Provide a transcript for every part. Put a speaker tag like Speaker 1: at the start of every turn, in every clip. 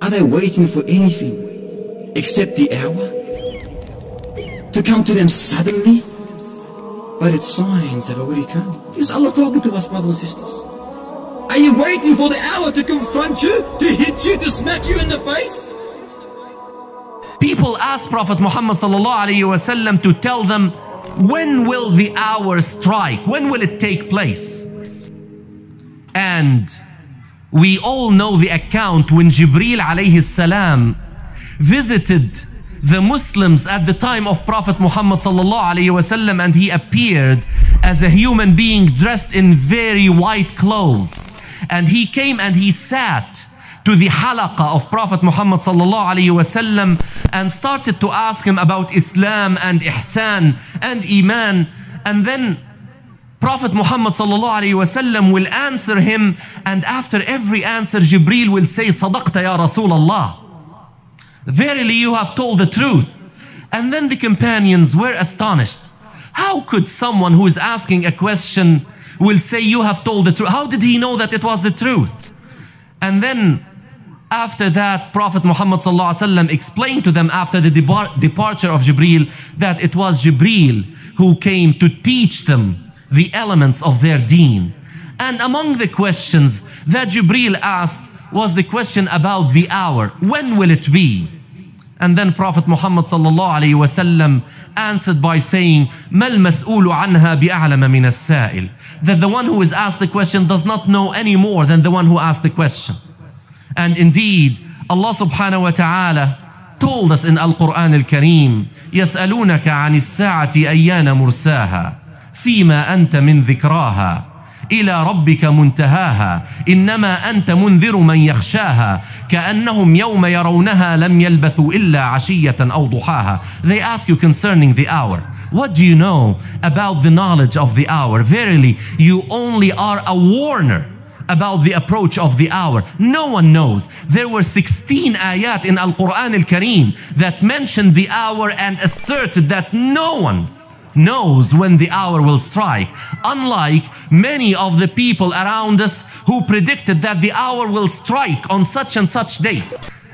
Speaker 1: Are they waiting for anything except the hour to come to them suddenly? But its signs have already come. Is Allah talking to us, brothers and sisters? Are you waiting for the hour to confront you, to hit you, to smack you in the face?
Speaker 2: People ask Prophet Muhammad ﷺ to tell them, when will the hour strike? When will it take place? And we all know the account when Jibreel alayhi salam visited the Muslims at the time of Prophet Muhammad ﷺ, and he appeared as a human being dressed in very white clothes. And he came and he sat to the halaqah of Prophet Muhammad ﷺ and started to ask him about Islam and Ihsan and Iman. And then Prophet Muhammad ﷺ will answer him, and after every answer Jibreel will say, Sadaqta ya Rasulallah, verily you have told the truth. And then the companions were astonished. How could someone who is asking a question will say you have told the truth? How did he know that it was the truth? And then after that, Prophet Muhammad ﷺ explained to them after the departure of Jibreel that it was Jibreel who came to teach them the elements of their deen. And among the questions that Jibreel asked was the question about the hour. When will it be? And then Prophet Muhammad ﷺ answered by saying, Mal mas'ulu anha bi'a'lama min as-sa'il. That the one who is asked the question does not know any more than the one who asked the question. And indeed, Allah subhanahu wa ta'ala told us in Al-Quran Al-Kareem, يَسْأَلُونَكَ عَنِ السَّاعَةِ أَيَّانَ مُرْسَاهَا فِيمَا أَنْتَ مِنْ ذِكْرَاهَا إِلَى رَبِّكَ مُنْتَهَاهَا إِنَّمَا أَنْتَ مُنْذِرُ مَنْ يَخْشَاهَا كَأَنَّهُمْ يَوْمَ يَرَوْنَهَا لَمْ يَلْبَثُوا إِلَّا عَشِيَّةً أَوْ ضُحَاهَا. They ask you concerning the hour. What do you know about the knowledge of the hour? Verily, you only are a warner about the approach of the hour. No one knows. There were 16 ayat in Al-Quran Al-Kareem that mentioned the hour and asserted that no one knows when the hour will strike. Unlike many of the people around us who predicted that the hour will strike on such and such date.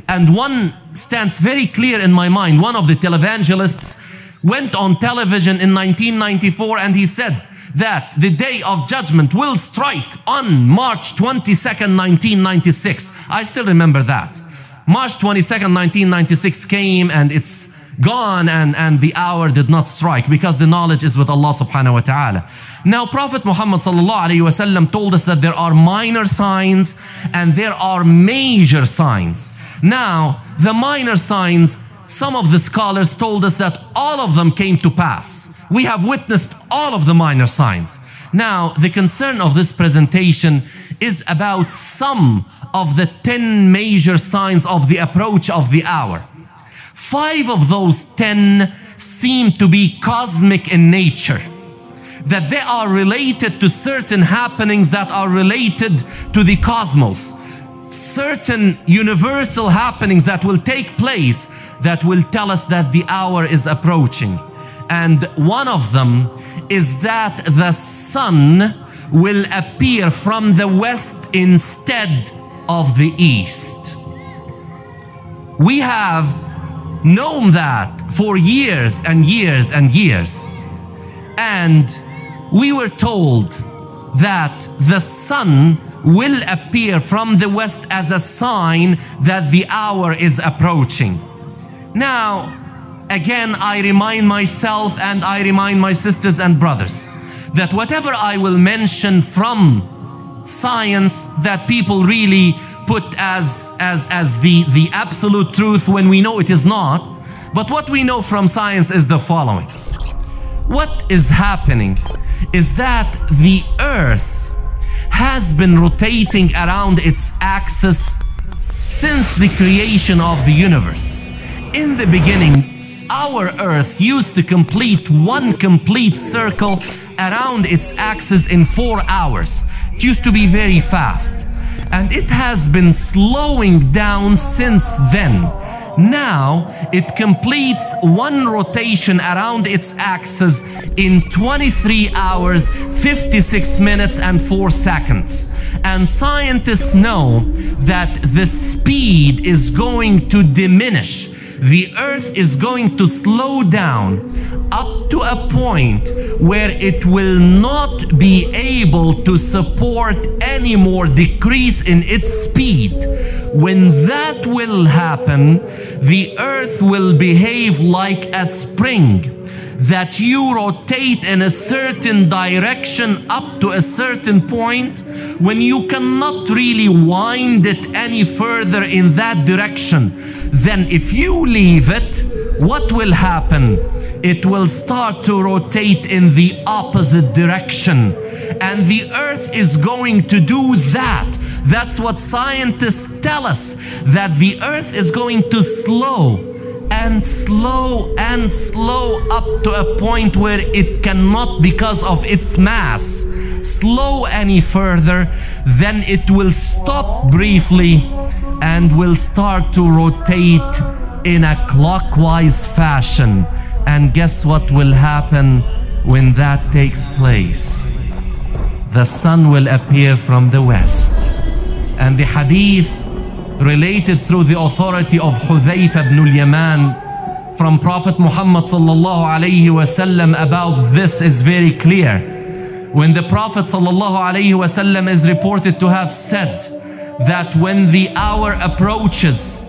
Speaker 2: And one stands very clear in my mind. One of the televangelists went on television in 1994 and he said that the day of judgment will strike on March 22nd, 1996. I still remember that. March 22nd, 1996 came and it's gone, and the hour did not strike because the knowledge is with Allah subhanahu wa ta'ala. Now Prophet Muhammad sallallahu alayhi wa sallam told us that there are minor signs and there are major signs. Now the minor signs, some of the scholars told us that all of them came to pass. We have witnessed all of the minor signs. Now, the concern of this presentation is about some of the 10 major signs of the approach of the hour. 5 of those 10 seem to be cosmic in nature, that they are related to certain happenings that are related to the cosmos, certain universal happenings that will take place that will tell us that the hour is approaching. And one of them is that the sun will appear from the west instead of the east. We have known that for years and years and years. And we were told that the sun will appear from the west as a sign that the hour is approaching. Now, again, I remind myself and I remind my sisters and brothers that whatever I will mention from science that people really put as the absolute truth when we know it is not, but what we know from science is the following. What is happening is that the earth has been rotating around its axis since the creation of the universe. In the beginning, our earth used to complete one complete circle around its axis in 4 hours. It used to be very fast. And it has been slowing down since then. Now it completes one rotation around its axis in 23 hours, 56 minutes and 4 seconds. And scientists know that the speed is going to diminish. The Earth is going to slow down up to a point where it will not be able to support any more decrease in its speed. When that will happen, the Earth will behave like a spring, that you rotate in a certain direction up to a certain point when you cannot really wind it any further in that direction. Then if you leave it, what will happen? It will start to rotate in the opposite direction. And the Earth is going to do that. That's what scientists tell us, that the Earth is going to slow and slow and slow up to a point where it cannot, because of its mass, slow any further. Then it will stop briefly and will start to rotate in a clockwise fashion. And guess what will happen when that takes place? The sun will appear from the west. And the hadith related through the authority of Hudhayfa ibn al-Yaman from Prophet Muhammad sallallahu alayhi wasallam about this is very clear. When the Prophet sallallahu alayhi wasallam is reported to have said that when the hour approaches,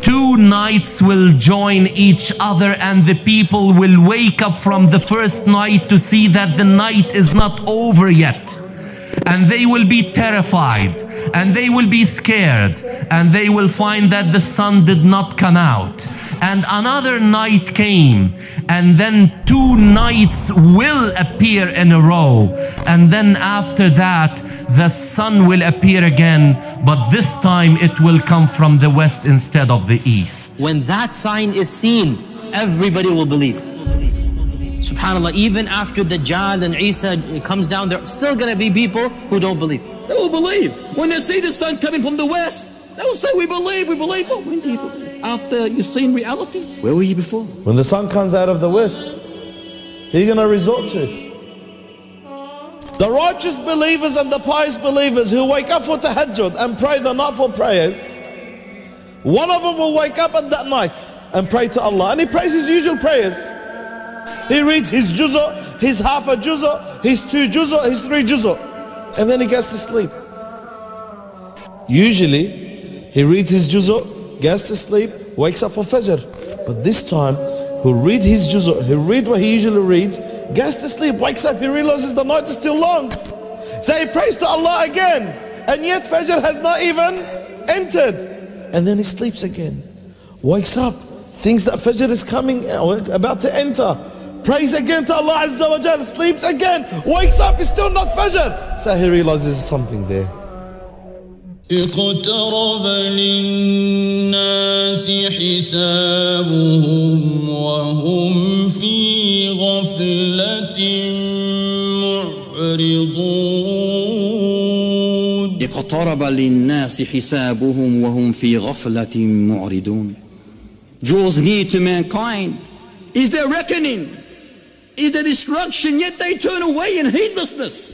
Speaker 2: 2 nights will join each other and the people will wake up from the first night to see that the night is not over yet. And they will be terrified and they will be scared and they will find that the sun did not come out. And another night came, and then 2 nights will appear in a row. And then after that, the sun will appear again, but this time it will come from the west instead of the east.
Speaker 3: When that sign is seen, everybody will believe. SubhanAllah, even after Dajjal and Isa comes down, there are still going to be people who don't believe.
Speaker 4: They will believe. When they see the sun coming from the west, they will say, we believe, we believe. But when do you believe? After you've seen reality? Where were you before?
Speaker 5: When the sun comes out of the west, who are you going to resort to? The righteous believers and the pious believers who wake up for tahajjud and pray the nightfall prayers, one of them will wake up at that night and pray to Allah. And he prays his usual prayers. He reads his juz'ah, his half a juz'ah, his 2 juz'ah, his 3 juz'ah. And then he gets to sleep. Usually, he reads his juz'ah, gets to sleep, wakes up for fajr. But this time, he'll read his juz'ah, he'll read what he usually reads, gets to sleep, wakes up, he realizes the night is still long. So he prays to Allah again. And yet fajr has not even entered. And then he sleeps again. Wakes up, thinks that fajr is coming, about to enter. Prays again to Allah Azza wa Jal, sleeps again, wakes up, it's still not fajr. So he realizes there's something there.
Speaker 6: اقترب للناس حسابهم وهم في غفلة معرضون.
Speaker 4: اقترب للناس حسابهم وهم في غفلة معرضون. Draws near to mankind is their reckoning, is their destruction, yet they turn away in heedlessness.